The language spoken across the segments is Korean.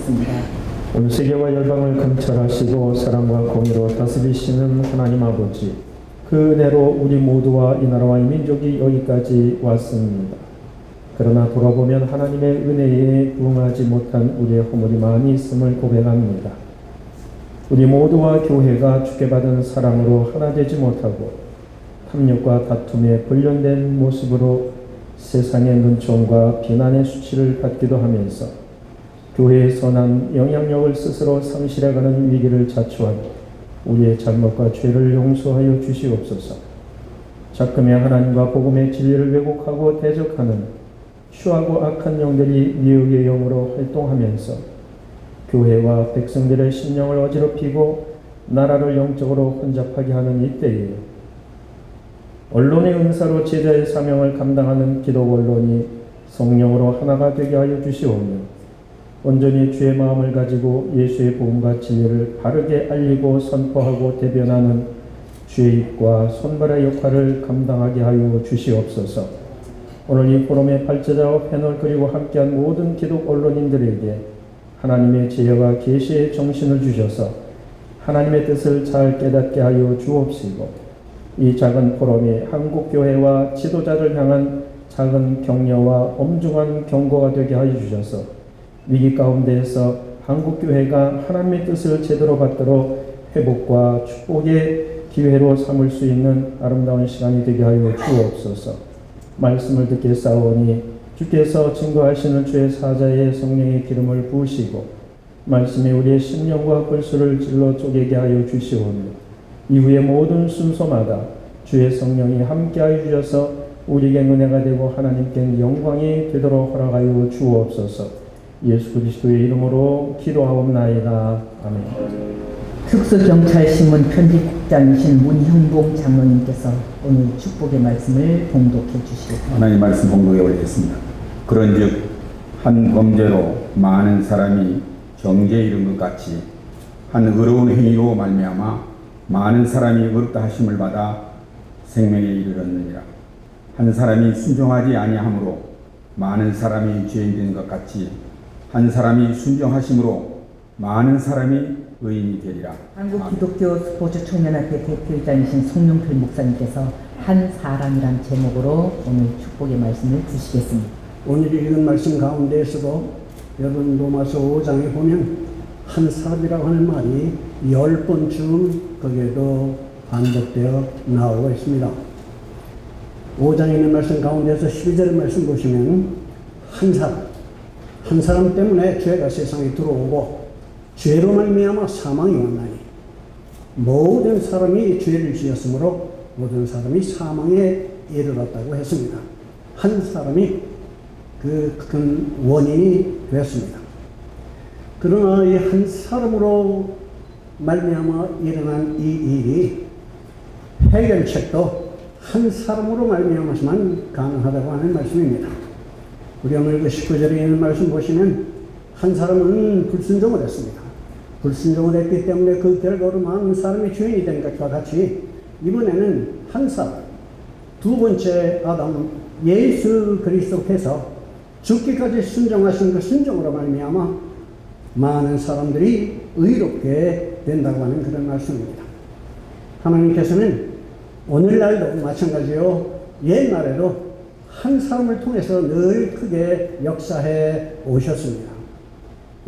주시겠습니다. 온 세계와 열방을 감찰하시고 사랑과 공의로 다스리시는 하나님 아버지, 그 은혜로 우리 모두와 이 나라와 이 민족이 여기까지 왔습니다. 그러나 돌아보면 하나님의 은혜에 부응하지 못한 우리의 허물이 많이 있음을 고백합니다. 우리 모두와 교회가 주께 받은 사랑으로 하나 되지 못하고 탐욕과 다툼에 불련된 모습으로 세상의 눈총과 비난의 수치를 받기도 하면서 교회의 선한 영향력을 스스로 상실해가는 위기를 자초하고 우리의 잘못과 죄를 용서하여 주시옵소서. 작금의 하나님과 복음의 진리를 왜곡하고 대적하는 추하고 악한 영들이 미혹의 영으로 활동하면서 교회와 백성들의 심령을 어지럽히고 나라를 영적으로 혼잡하게 하는 이때에 언론의 은사로 제자의 사명을 감당하는 기독 언론이 성령으로 하나가 되게 하여 주시오며 온전히 주의 마음을 가지고 예수의 복음과 진리를 바르게 알리고 선포하고 대변하는 주의 입과 손발의 역할을 감당하게 하여 주시옵소서. 오늘 이 포럼의 발제자와 패널 그리고 함께한 모든 기독 언론인들에게 하나님의 지혜와 계시의 정신을 주셔서 하나님의 뜻을 잘 깨닫게 하여 주옵시고 이 작은 포럼이 한국교회와 지도자를 향한 작은 격려와 엄중한 경고가 되게 하여 주셔서 위기 가운데에서 한국교회가 하나님의 뜻을 제대로 받도록 회복과 축복의 기회로 삼을 수 있는 아름다운 시간이 되게 하여 주옵소서. 말씀을 듣게 싸우니 주께서 증거하시는 주의 사자의 성령의 기름을 부으시고 말씀에 우리의 심령과 골수를 찔러 쪼개게 하여 주시오며 이후의 모든 순서마다 주의 성령이 함께하여 주셔서 우리에게 은혜가 되고 하나님께 영광이 되도록 허락하여 주옵소서. 예수 그리스도의 이름으로 기도하옵나이다. 아멘. 특수경찰신문 편집국장이신 문형봉 장로님께서 오늘 축복의 말씀을 봉독해 주시겠습니다. 하나님 말씀 봉독에 올리겠습니다. 그런즉 한 범죄로 많은 사람이 정죄에 이른 것 같이 한 의로운 행위로 말미암아 많은 사람이 의롭다 하심을 받아 생명에 이르렀느니라. 한 사람이 순종하지 아니함으로 많은 사람이 죄인 된 것 같이 한 사람이 순종하심으로 많은 사람이 의인이 되리라. 한국 기독교 스포츠 청년협회 대표이장이신 송영필 목사님께서 한 사람이란 제목으로 오늘 축복의 말씀을 주시겠습니다. 오늘 읽은 말씀 가운데에서도 여러분 로마서 5장에 보면 한 사람이라고 하는 말이 10번쯤 거기에도 반복되어 나오고 있습니다. 5장에 있는 말씀 가운데서 12절 말씀 보시면 한 사람 때문에 죄가 세상에 들어오고 죄로 말미암아 사망이 왔나니 모든 사람이 죄를 지었으므로 모든 사람이 사망에 이르렀다고 했습니다. 한 사람이 그 큰 원인이 되었습니다. 그러나 이 한 사람으로 말미암아 일어난 이 일이 해결책도 한 사람으로 말미암아서만 가능하다고 하는 말씀입니다. 우리 오늘 그 19절에 있는 말씀 보시면 한 사람은 불순종을 했습니다. 불순종을 했기 때문에 그 결과로 많은 사람이 죄인이 된 것과 같이 이번에는 한 사람, 두 번째 아담 예수 그리스도께서 죽기까지 순종하신 그 순종으로 말미암아 많은 사람들이 의롭게 된다고 하는 그런 말씀입니다. 하나님께서는 오늘날도 마찬가지요, 옛날에도 한 사람을 통해서 늘 크게 역사해 오셨습니다.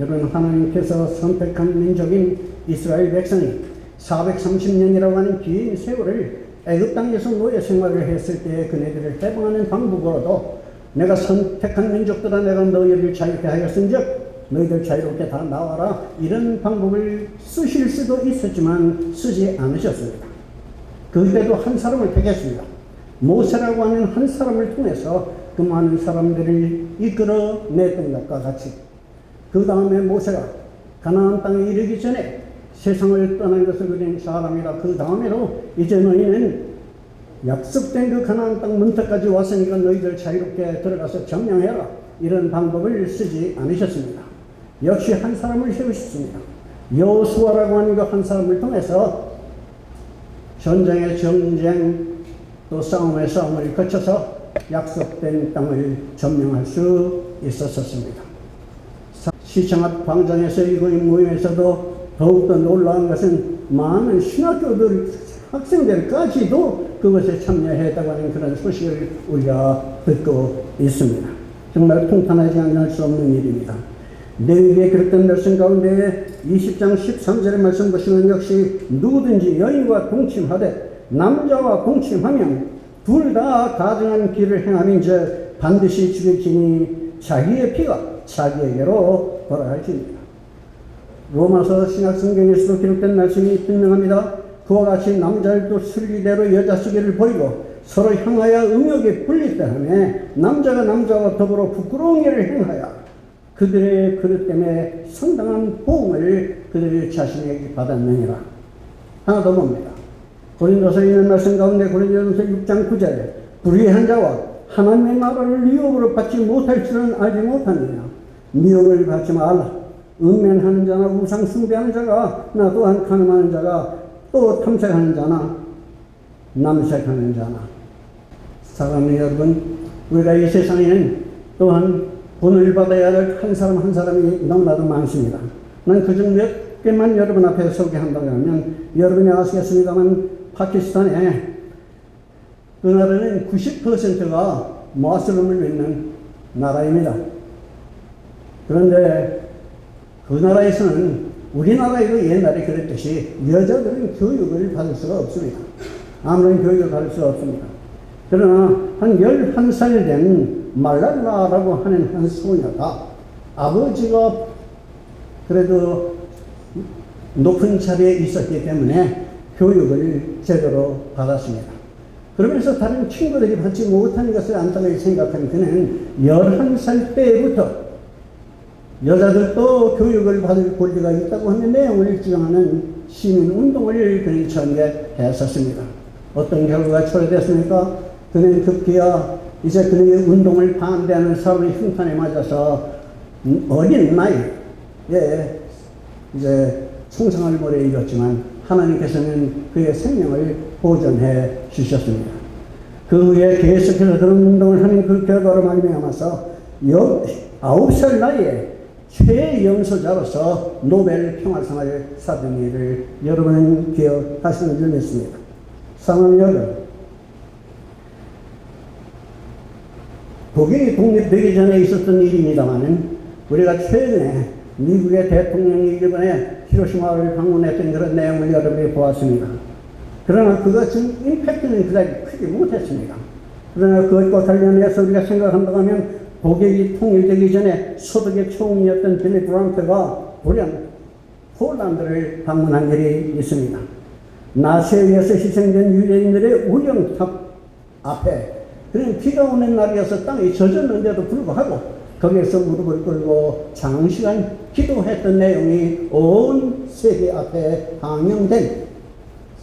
여러분, 하나님께서 선택한 민족인 이스라엘 백성이 430년이라고 하는 긴 세월을 애굽 땅에서 노예 생활을 했을 때 그네들을 해방하는 방법으로도 내가 선택한 민족들아 내가 너희를 자유케 하였은즉 너희들 자유롭게 다 나와라, 이런 방법을 쓰실 수도 있었지만 쓰지 않으셨습니다. 그때도 한 사람을 택했습니다. 모세라고 하는 한 사람을 통해서 그 많은 사람들을 이끌어냈던 것과 같이 그 다음에 모세가 가나안 땅에 이르기 전에 세상을 떠난 것을 그린 사람이라 그 다음에도 이제 너희는 약속된 그 가나안 땅 문턱까지 왔으니까 너희들 자유롭게 들어가서 점령해라, 이런 방법을 쓰지 않으셨습니다. 역시 한 사람을 세우셨습니다. 여호수아라고 하는 그 한 사람을 통해서 전쟁의 전쟁 또 싸움의 싸움을 거쳐서 약속된 땅을 점령할 수 있었습니다. 시청 앞 광장에서 이거인 모임에서도 더욱더 놀라운 것은 많은 신학교들 학생들까지도 그것에 참여했다고 하는 그런 소식을 우리가 듣고 있습니다. 정말 통탄하지 않을 수 없는 일입니다. 레위기에 기록된 말씀 가운데 20장 13절의 말씀 보시면 역시 누구든지 여인과 동침하되 남자와 동침하면 둘 다 가증한 길을 행함인즉 반드시 죽일지니 자기의 피가 자기에게로 돌아갈지니라. 로마서 신약성경에서도 기록된 말씀이 분명합니다. 그와 같이 남자들도 순리대로 여자 시기를 버리고 서로 향하여 음욕에 분리되하며 남자가 남자와 더불어 부끄러운 일을 행하여 그들의 그릇 때문에 상당한 보응을 그들 자신에게 받았느니라. 하나 더 봅니다. 고린도서에 있는 말씀 가운데 고린도서 6장 9절에 불의한 자와 하나님의 나라를 미혹으로 받지 못할 줄은 알지 못하느냐. 미혹을 받지 말라. 음면하는 자나 우상 숭배하는 자가 나 또한 간음하는 자가 또 탐색하는 자나 남색하는 자나. 사랑하는 여러분, 우리가 이 세상에는 또한 본을 받아야 할 한 사람 한 사람이 너무나도 많습니다. 난 그중 몇 개만 여러분 앞에 소개한다고 하면 여러분이 아시겠습니다만 파키스탄에 그 나라는 90%가 모슬림을 믿는 나라입니다. 그런데 그 나라에서는 우리나라에도 옛날에 그랬듯이 여자들은 교육을 받을 수가 없습니다. 아무런 교육을 받을 수가 없습니다. 그러나 한 11살 된 말랄라라고 하는 한 소녀가 아버지가 그래도 높은 자리에 있었기 때문에 교육을 제대로 받았습니다. 그러면서 다른 친구들이 받지 못하는 것을 안타깝게 생각한 그는 11살 때부터 여자들도 교육을 받을 권리가 있다고 하는 내용을 주장하는 시민운동을 그는 전개했었습니다. 어떤 결과가 초래됐습니까? 그는 급기야 이제 그의 운동을 반대하는 사람의 흉탄에 맞아서 어린 나이에 이제 총상을머리에 이뤘지만 하나님께서는 그의 생명을 보존해 주셨습니다. 그 후에 계속해서 그런 운동을 하는 그 결과로 말미암아서 9살 나이에 최연소자로서 노벨 평화상을 받은 일을 여러분은 기억하시는 줄 믿습니다. 사랑하는 여러분, 독일이 독립되기 전에 있었던 일입니다만은 우리가 최근에 미국의 대통령이 일본에 히로시마를 방문했던 그런 내용을 여러분이 보았습니다. 그러나 그가 준 임팩트는 그다지 크지 못했습니다. 그러나 그것과 관련해서 우리가 생각한다고 하면 독일이 통일되기 전에 소득의 총리였던 빌리 브란트가 불현 폴란드를 방문한 일이 있습니다. 나치에 의해서 희생된 유대인들의 우령탑 앞에 그는 비가 오는 날이어서 땅이 젖었는데도 불구하고 거기에서 무릎을 꿇고 장시간 기도했던 내용이 온 세계 앞에 방영된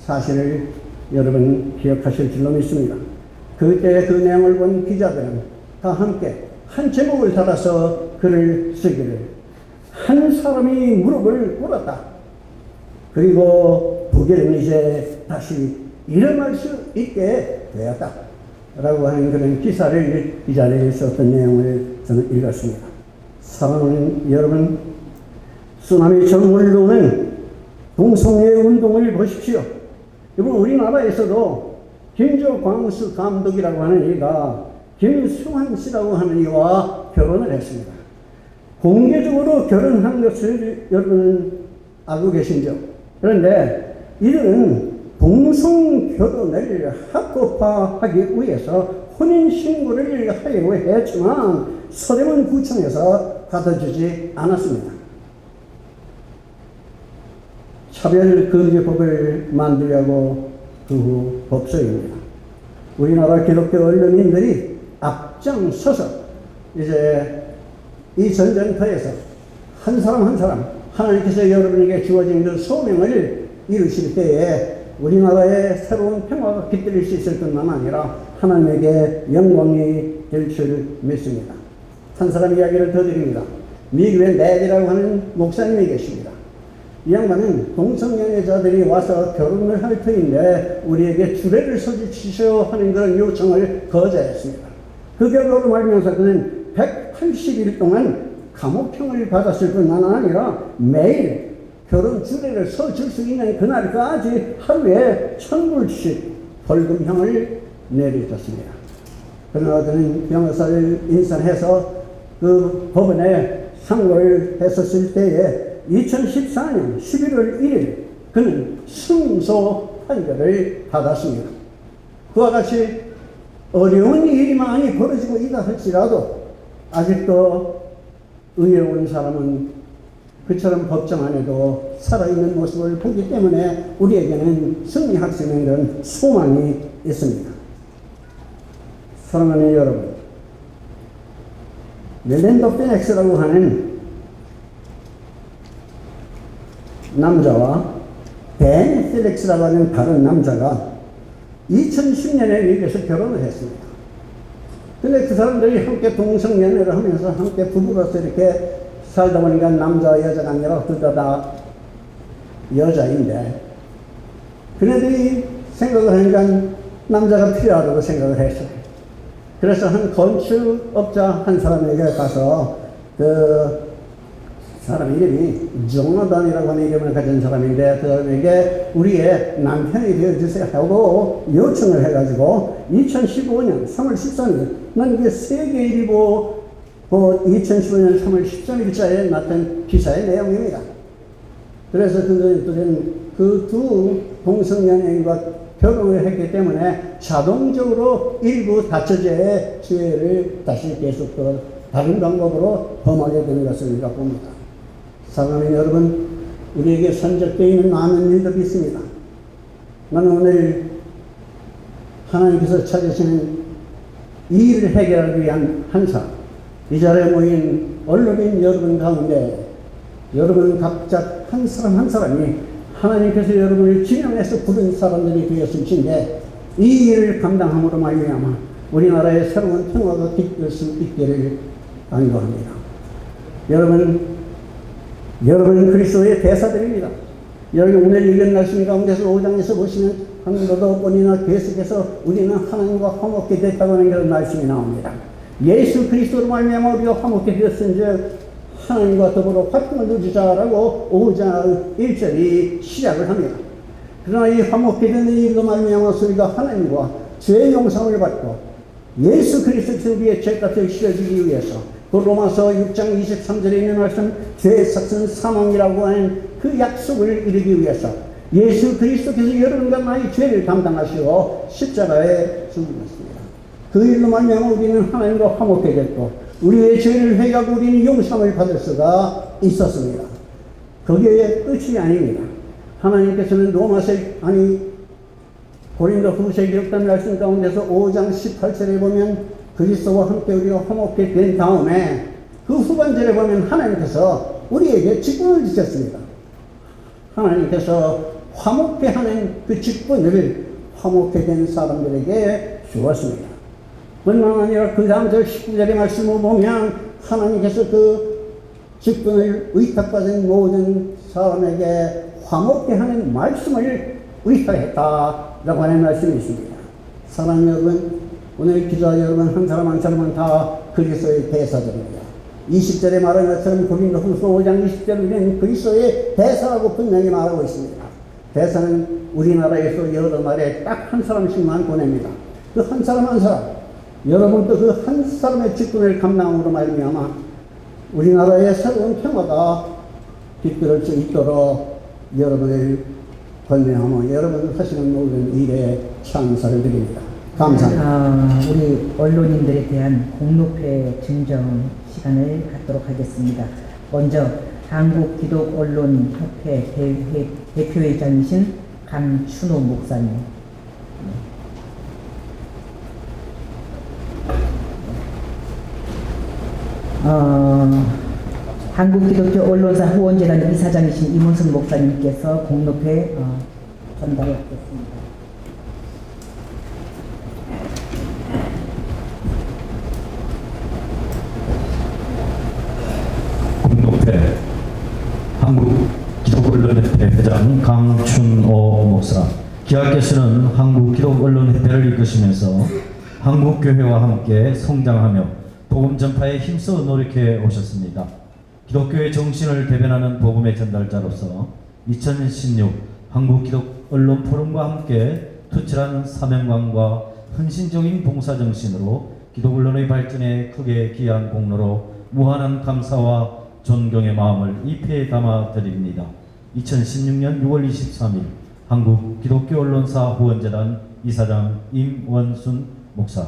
사실을 여러분 기억하실 줄로 믿습니다. 그때 그 내용을 본 기자들은 다 함께 한 제목을 달아서 글을 쓰기를 한 사람이 무릎을 꿇었다. 그리고 독일은 이제 다시 일어날 수 있게 되었다. 라고 하는 그런 기사를 이 자리에 썼던 내용을 저는 읽었습니다. 사랑하는 여러분, 쓰나미 전물을 오는 동성애 운동을 보십시오. 이번 우리나라에서도 김조광수 감독이라고 하는 이가 김수환 씨라고 하는 이와 결혼을 했습니다. 공개적으로 결혼한 것을 여러분은 알고 계신죠? 그런데 이들은 동성 결혼을 합법화하기 위해서 혼인신고를 하려고 했지만 서대문 구청에서 받아주지 않았습니다. 차별금지법을 만들려고 그 후 법소입니다. 우리나라 기독교 언론인들이 앞장서서 이제 이 전쟁터에서 한 사람 한 사람 하나님께서 여러분에게 주어진 그 소명을 이루실 때에 우리나라의 새로운 평화가 깃들일 수 있을 뿐만 아니라 하나님에게 영광이 될 줄 믿습니다. 한 사람 이야기를 더 드립니다. 미국의 네디라고 하는 목사님이 계십니다. 이 양반은 동성연애자들이 와서 결혼을 할 터인데 우리에게 주례를 서주시오 하는 그런 요청을 거절했습니다. 그 결과로 말미암아서 그는 180일 동안 감옥형을 받았을 뿐만 아니라 매일 결혼 주례를 서줄 수 있는 그날까지 하루에 1,000불씩 벌금형을 내려줬습니다. 그러나 그는 변호사를 인선해서 그 법원에 상고를 했었을 때에 2014년 11월 1일 그는 승소 판결을 받았습니다. 그와 같이 어려운 일이 많이 벌어지고 있다 할지라도 아직도 의에 온 사람은 그처럼 법정 안에도 살아있는 모습을 보기 때문에 우리에게는 승리할 수 있는 그런 소망이 있습니다. 사랑하는 여러분, 멜랜더 페넥스라고 하는 남자와 벤 펠릭스라고 하는 다른 남자가 2010년에 미국에서 결혼을 했습니다. 근데 그 사람들이 함께 동성연애를 하면서 함께 부부로서 이렇게 살다 보니까 남자 여자가 아니라 둘 다 여자인데 그네들이 생각을 하니까 남자가 필요하다고 생각을 했어요. 그래서 한 건축업자 한 사람에게 가서 그 사람 이름이 조나단이라고 하는 이름을 가진 사람인데 그 사람에게 우리의 남편이 되어주세요 하고 요청을 해가지고 2015년 3월 13일 난 이게 세계일보 2015년 3월 13일자에 났던 기사의 내용입니다. 그래서 그들은 그 두 동성연예인과 결혼을 했기 때문에 자동적으로 일부 다처제의 죄를 다시 계속 다른 방법으로 범하게 되는 것을 우리가 봅니다. 사랑하는 여러분, 우리에게 선적되어 있는 많은 일들이 있습니다. 나는 오늘 하나님께서 찾으시는 이 일을 해결하기 위한 한 사람, 이 자리에 모인 언론인 여러분 가운데 여러분 각자 한 사람 한 사람이 하나님께서 여러분을 지명해서 부른 사람들이 되었을 텐데 이 일을 감당함으로 말미암아 우리나라의 새로운 평화가 깃들 수 있기를 간구합니다. 여러분 그리스도의 대사들입니다. 여러분 오늘 읽은 말씀 가운데서 5장에서 보시면 한 번이나 계속해서 우리는 하나님과 화목게 됐다고 하는 그런 말씀이 나옵니다. 예수 그리스도로 말미암아 우리가 화목게 되었은즉 하나님과 더불어 화평을 누리자라고 5장 1절이 시작을 합니다. 그러나 이 화목게 되는 일로 말미암아서 우리가 하나님과 죄의 용서를 받고 예수 그리스도께서 우리의 죄값을 실어주기 위해서 그 로마서 6장 23절에 있는 말씀 죄의 삭은 사망이라고 하는 그 약속을 이루기 위해서 예수 그리스도께서 여러분과 나의 죄를 담당하시고 십자가에 죽으셨습니다. 그 일로 말미암아 우리는 하나님과 화목게 됐고 우리의 죄를 회개하고 우리는 용서를 받을 수가 있었습니다. 거기에 끝이 아닙니다. 하나님께서는 고린도후서에 기록된 말씀 가운데서 5장 18절에 보면 그리스도와 함께 우리가 화목게 된 다음에 그 후반절에 보면 하나님께서 우리에게 직분을 주셨습니다. 하나님께서 화목케 하는 그 직분을 화목케 된 사람들에게 주었습니다. 뿐만 아니라 그 다음 절 19절의 말씀을 보면 하나님께서 그 직분을 의탁받은 모든 사람에게 화목케 하는 말씀을 의탁했다라고 하는 말씀이 있습니다. 사랑하는 여러분, 오늘 기자 여러분 한 사람 한 사람은 다 그리스도의 대사들입니다. 20절에 말한 것처럼 고린도후서 5장 20절에는 그리스도의 대사라고 분명히 말하고 있습니다. 대사는 우리나라에서 여러 날에 딱 한 사람씩만 보냅니다. 그 한 사람 한 사람 여러분도 그 한 사람의 직분을 감당함으로 말미암아 우리나라의 새로운 평화가 깃들을 수 있도록 여러분을 권면하며 여러분 하시는 모든 일에 찬사를 드립니다. 감사합니다. 우리 언론인들에 대한 공로패 증정 시간을 갖도록 하겠습니다. 먼저 한국기독언론협회 대표회장이신 강춘호 목사님. 한국기독교 언론사 후원재단 이사장이신 임원석 목사님께서 공로패 전달하겠습니다. 공로패 한국기독언론협회 회장 강춘호 목사, 기하께서는 한국기독언론협회를 이끄시면서 한국교회와 함께 성장하며 복음 전파에 힘써 노력해 오셨습니다. 기독교의 정신을 대변하는 복음의 전달자로서 2016 한국기독언론포럼과 함께 투철한 사명감과 헌신적인 봉사정신으로 기독언론의 발전에 크게 기여한 공로로 무한한 감사와 존경의 마음을 입회에 담아드립니다. 2016년 6월 23일 한국기독교언론사 후원재단 이사장 임원순 목사.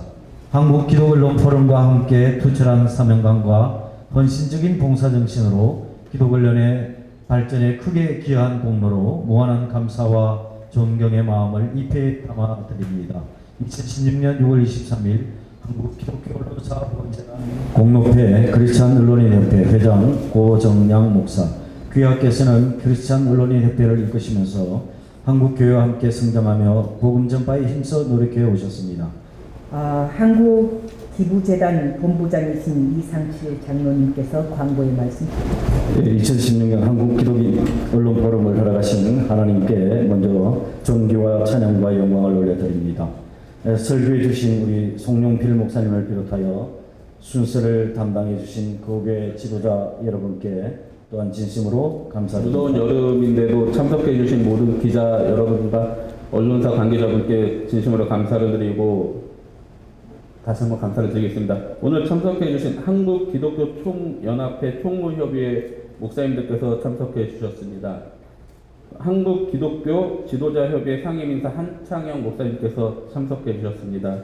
한국기독언론포럼과 함께 투철한 사명감과 헌신적인 봉사정신으로 기독언론의 발전에 크게 기여한 공로로 무한한 감사와 존경의 마음을 입회에 담아드립니다. 2016년 6월 23일 한국기독교언론사 후원재단 공로회 크리스찬 언론인협회 회장 고정양 목사. 귀하께서는 크리스찬 언론인협회를 이끄시면서 한국교회와 함께 성장하며 복음 전파에 힘써 노력해 오셨습니다. 한국기부재단 본부장이신 이상칠 장로님께서 광고의 말씀. 2016년 한국기독언론포럼을 허락하신 하나님께 먼저 존귀와 찬양과 영광을 올려드립니다. 설교해 주신 우리 송용필 목사님을 비롯하여 순서를 담당해 주신 교회 지도자 여러분께 또한 진심으로 감사드립니다. 무더운 여름인데도 참석해 주신 모든 기자 여러분과 언론사 관계자분께 진심으로 감사를 드리고 다시 한번 감사를 드리겠습니다. 오늘 참석해 주신 한국기독교총연합회 총무협의회 목사님들께서 참석해 주셨습니다. 한국기독교 지도자협의회 상임인사 한창영 목사님께서 참석해 주셨습니다.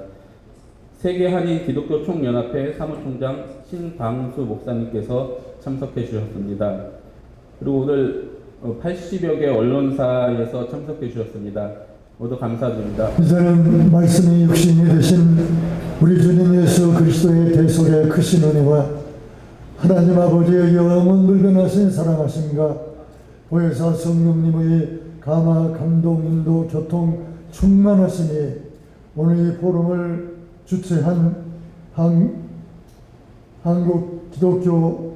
세계한인기독교총연합회 사무총장 신방수 목사님께서 참석해 주셨습니다. 그리고 오늘 80여 개 언론사에서 참석해 주셨습니다. 모두 감사드립니다. 이제는 말씀이 육신이 되신 우리 주님 예수 그리스도의 대속의 크신 은혜와 하나님 아버지의 영원 불변하신 사랑하심과 보혜사 성령님의 감화 감동 인도 교통 충만하시니 오늘 이 포럼을 주최한 한국기독교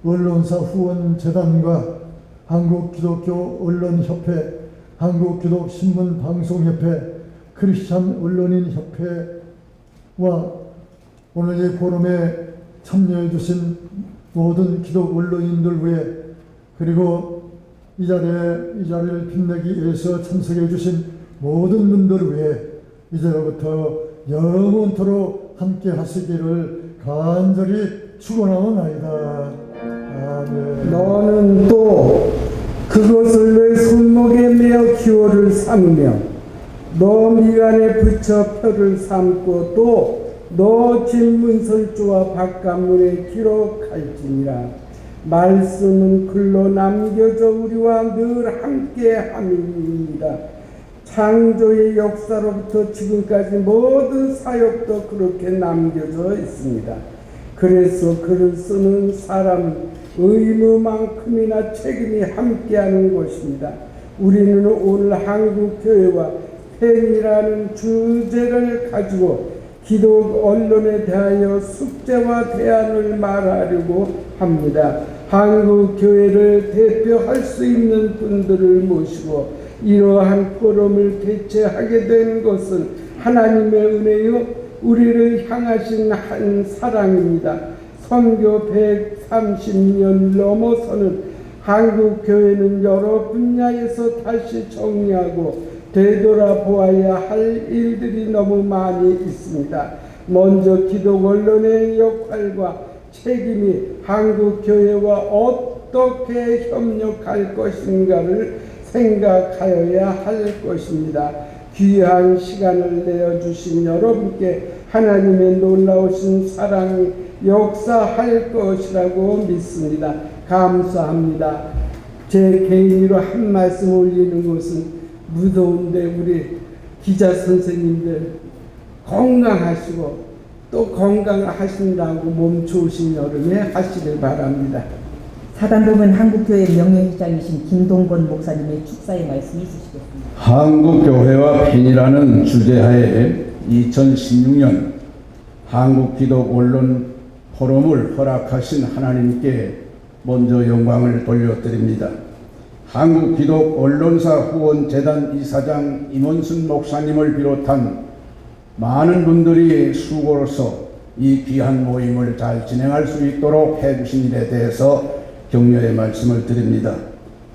언론사 후원재단과 한국기독교 언론협회, 한국기독신문방송협회, 크리스찬 언론인협회와 오늘 이 포럼에 참여해 주신 모든 기독 언론인들 위해 그리고 이 자리를 빛내기 위해서 참석해 주신 모든 분들 위해 이제로부터 영원토록 함께 하시기를 간절히 축원하옵나이다. 아멘. 너는 또 그것을 내 손목에 메어 기호를 삼으며 너 미간에 붙여 표를 삼고 또 너 진문설주와 바깥문에 기록할지니라. 말씀은 글로 남겨져 우리와 늘 함께 함입니다. 창조의 역사로부터 지금까지 모든 사역도 그렇게 남겨져 있습니다. 그래서 글을 쓰는 사람 의무만큼이나 책임이 함께하는 것입니다. 우리는 오늘 한국교회와 팬이라는 주제를 가지고 기독 언론에 대하여 숙제와 대안을 말하려고 합니다. 한국교회를 대표할 수 있는 분들을 모시고 이러한 포럼을 개최하게 된 것은 하나님의 은혜요 우리를 향하신 한 사랑입니다. 선교 130년 넘어서는 한국교회는 여러 분야에서 다시 정리하고 되돌아보아야 할 일들이 너무 많이 있습니다. 먼저 기독 언론의 역할과 책임이 한국교회와 어떻게 협력할 것인가를 생각하여야 할 것입니다. 귀한 시간을 내어주신 여러분께 하나님의 놀라우신 사랑이 역사할 것이라고 믿습니다. 감사합니다. 제 개인으로 한 말씀 올리는 것은 무더운데 우리 기자 선생님들 건강하시고 또 건강하신다고 몸 좋으신 여름에 하시길 바랍니다. 사단법은 한국교회 명예회장이신 김동건 목사님의 축사의 말씀이 있으시겠습니다. 한국교회와 팬이라는 주제하에 2016년 한국기독언론 포럼을 허락하신 하나님께 먼저 영광을 돌려드립니다. 한국기독언론사 후원재단 이사장 임원순 목사님을 비롯한 많은 분들이 수고로서 이 귀한 모임을 잘 진행할 수 있도록 해주신 일에 대해서 격려의 말씀을 드립니다.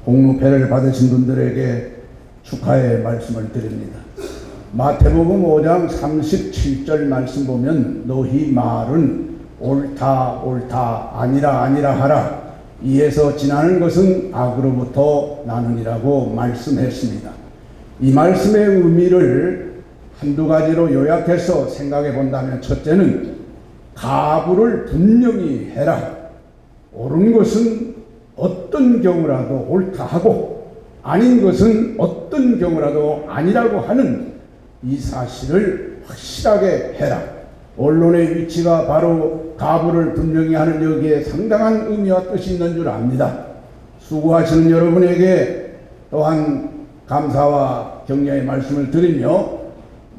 공로패를 받으신 분들에게 축하의 말씀을 드립니다. 마태복음 5장 37절 말씀 보면 너희 말은 옳다 옳다 아니라 아니라 하라 이에서 지나는 것은 악으로부터 나느니라고 말씀했습니다. 이 말씀의 의미를 한두 가지로 요약해서 생각해 본다면, 첫째는 가부를 분명히 해라. 옳은 것은 어떤 경우라도 옳다 하고 아닌 것은 어떤 경우라도 아니라고 하는 이 사실을 확실하게 해라. 언론의 위치가 바로 가부를 분명히 하는 여기에 상당한 의미와 뜻이 있는 줄 압니다. 수고하시는 여러분에게 또한 감사와 격려의 말씀을 드리며,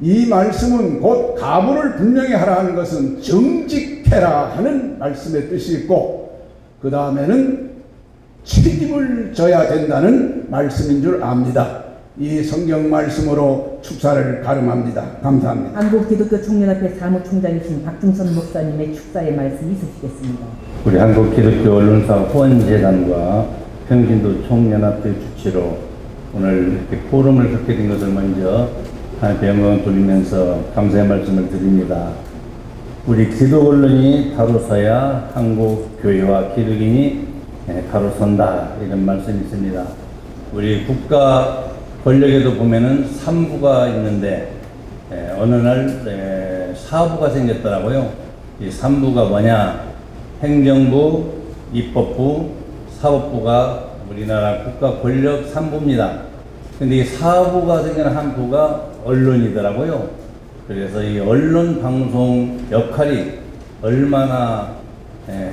이 말씀은 곧 가부를 분명히 하라 하는 것은 정직해라 하는 말씀의 뜻이 있고, 그 다음에는 책임을 져야 된다는 말씀인 줄 압니다. 이 성경 말씀으로 축사를 가름합니다. 감사합니다. 한국기독교 총연합회 사무총장이신 박중선 목사님의 축사의 말씀 있으시겠습니다. 우리 한국기독교 언론사 후원재단과 평신도 총연합회 주치로 오늘 이렇게 포럼을 갖게 된 것을 먼저 영광을 돌리면서 감사의 말씀을 드립니다. 우리 기독 언론이 바로 서야 한국 교회와 기독인이 바로 선다, 이런 말씀이 있습니다. 우리 국가 권력에도 보면은 3부가 있는데 어느 날 4부가 생겼더라고요. 이 3부가 뭐냐? 행정부, 입법부, 사법부가 우리나라 국가 권력 3부입니다. 근데 이 4부가 생긴 한 부가 언론이더라고요. 그래서 이 언론 방송 역할이 얼마나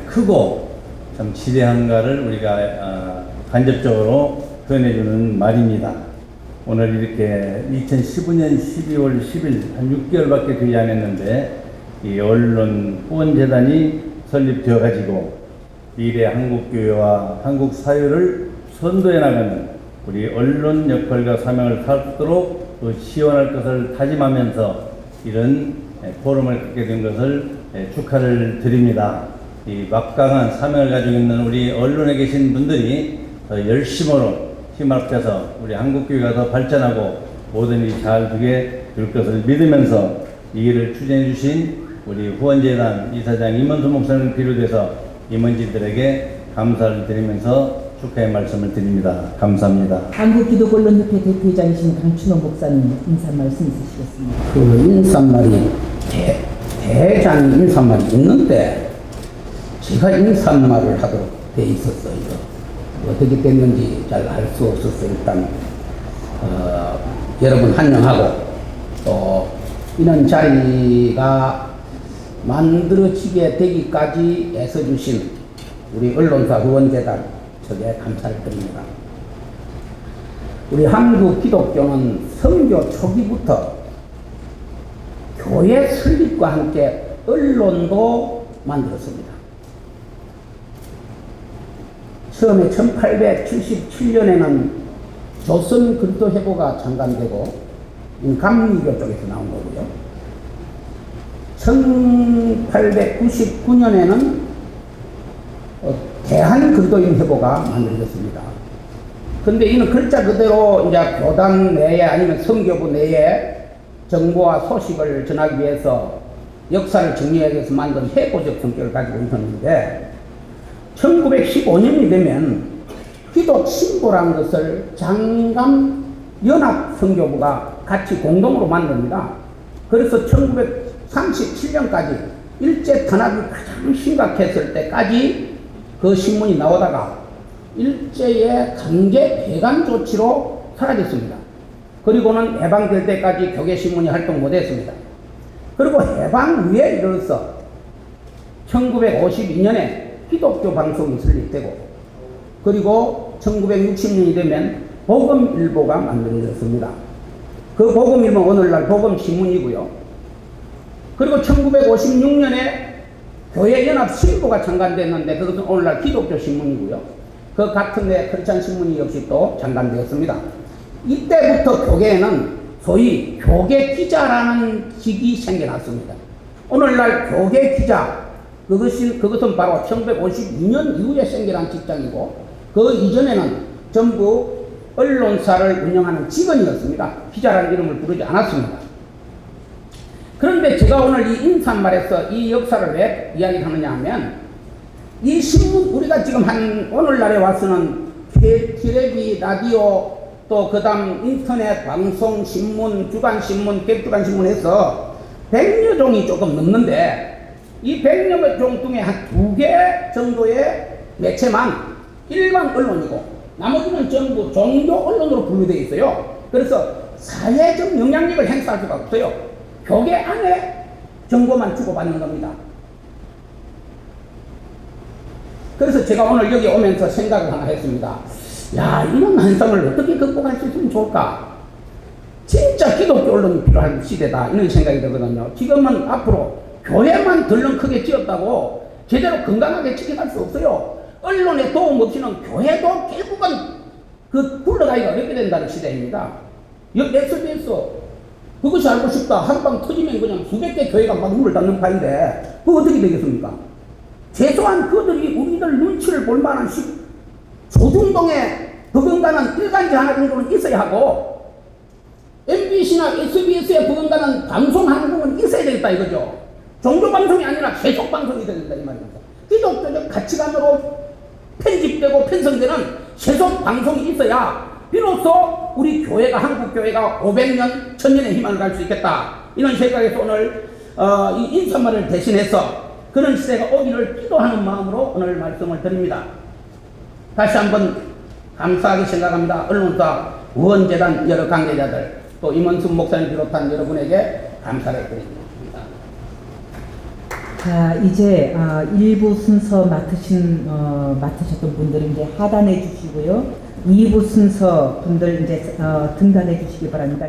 크고 참 지대한가를 우리가 간접적으로 표현해주는 말입니다. 오늘 이렇게 2015년 12월 10일 한 6개월밖에 되지 않았는데 이 언론 후원재단이 설립되어 가지고 미래 한국교회와 한국 사회를 선도해 나가는 우리 언론 역할과 사명을 다하도록 지원할 것을 다짐하면서 이런 포럼을 갖게 된 것을 축하를 드립니다. 이 막강한 사명을 가지고 있는 우리 언론에 계신 분들이 더 열심으로 힘을 합쳐서 우리 한국교회가 더 발전하고 모든 일이 잘 되게 될 것을 믿으면서 이 일을 추진해 주신 우리 후원재단 이사장 임원수 목사님을 비롯해서 임원진들에게 감사를 드리면서 축하의 말씀을 드립니다. 감사합니다. 한국기독언론협회 대표이장이신 강춘호 목사님 인사 말씀 있으시겠습니다. 그 인사말이 대장 인사말이 있는데 제가 인사말을 하도록 돼 있었어요. 어떻게 됐는지 잘 알 수 없었어요. 일단 여러분 환영하고, 또 이런 자리가 만들어지게 되기까지 애써주신 우리 언론사 후원재단 측에 감사를 드립니다. 우리 한국 기독교는 선교 초기부터 교회 설립과 함께 언론도 만들었습니다. 처음에 1877년에는 조선 그리스도회보가 창간되고 감리교 쪽에서 나온 거고요. 1899년에는 대한 그리스도인회보가 만들어졌습니다. 근데 이는 글자 그대로 이제 교단 내에 아니면 선교부 내에 정보와 소식을 전하기 위해서 역사를 정리하기 위해서 만든 회고적 성격을 가지고 있었는데, 1915년이 되면 기독 신보라는 것을 장감 연합 선교부가 같이 공동으로 만듭니다. 그래서 1937년까지 일제 탄압이 가장 심각했을 때까지 그 신문이 나오다가 일제의 강제 폐간 조치로 사라졌습니다. 그리고는 해방될 때까지 교계신문이 활동 못했습니다. 그리고 해방 후에 이르러서 1952년에 기독교 방송이 설립되고, 그리고 1960년이 되면 복음일보가 만들어졌습니다. 그 복음일보는 오늘날 복음신문이고요. 그리고 1956년에 교회연합신보가 창간됐는데 그것은 오늘날 기독교 신문이고요. 그 같은 해 크리스찬 신문이 역시 또 창간되었습니다. 이때부터 교계에는 소위 교계 기자라는 직이 생겨났습니다. 오늘날 교계 기자, 그것은 바로 1952년 이후에 생겨난 직장이고, 그 이전에는 전부 언론사를 운영하는 직원이었습니다. 기자라는 이름을 부르지 않았습니다. 그런데 제가 오늘 이 인사말에서 이 역사를 왜 이야기를 하느냐 하면, 이 신문, 우리가 지금 오늘날에 와서는 텔레비, 라디오, 또 그 다음 인터넷, 방송, 신문, 주간신문, 객주간신문 해서 100여 종이 조금 넘는데, 이 100여 종 중에 한 2개 정도의 매체만 일반 언론이고, 나머지는 전부 종교 언론으로 분류되어 있어요. 그래서 사회적 영향력을 행사할 수가 없어요. 교계 안에 정보만 주고받는 겁니다. 그래서 제가 오늘 여기 오면서 생각을 하나 했습니다. 야, 이런 현상을 어떻게 극복할 수 있으면 좋을까? 진짜 기독교 언론이 필요한 시대다, 이런 생각이 들거든요. 지금은 앞으로 교회만 덜렁 크게 지었다고 제대로 건강하게 지켜갈 수 없어요. 언론의 도움 없이는 교회도 결국은 굴러가기가 어렵게 된다는 시대입니다. SBS, 그것이 알고 싶다, 한방 터지면 그냥 수백 개 교회가 막 문을 닫는 파인데, 그거 어떻게 되겠습니까? 최소한 그들이 우리들 눈치를 볼 만한 조중동에 버금가는 일간지 하나 정도는 있어야 하고, MBC나 SBS에 버금가는 방송 하나는 있어야 되겠다 이거죠. 종교방송이 아니라 세속방송이 되겠다 이 말입니다. 기독교적 가치관으로 편집되고 편성되는 세속방송이 있어야 비로소 우리 교회가, 한국교회가 500년, 1000년의 희망을 갈 수 있겠다, 이런 생각에서 오늘 이 인사말을 대신해서 그런 시대가 오기를 기도하는 마음으로 오늘 말씀을 드립니다. 다시 한번 감사하게 생각합니다. 언론사, 의원재단 여러 관계자들, 또 임원순 목사님 비롯한 여러분에게 감사를 드립니다. 자, 이제 1부 순서 맡으셨던 분들은 이제 하단해 주시고요. 2부 순서 분들 이제 등단해 주시기 바랍니다.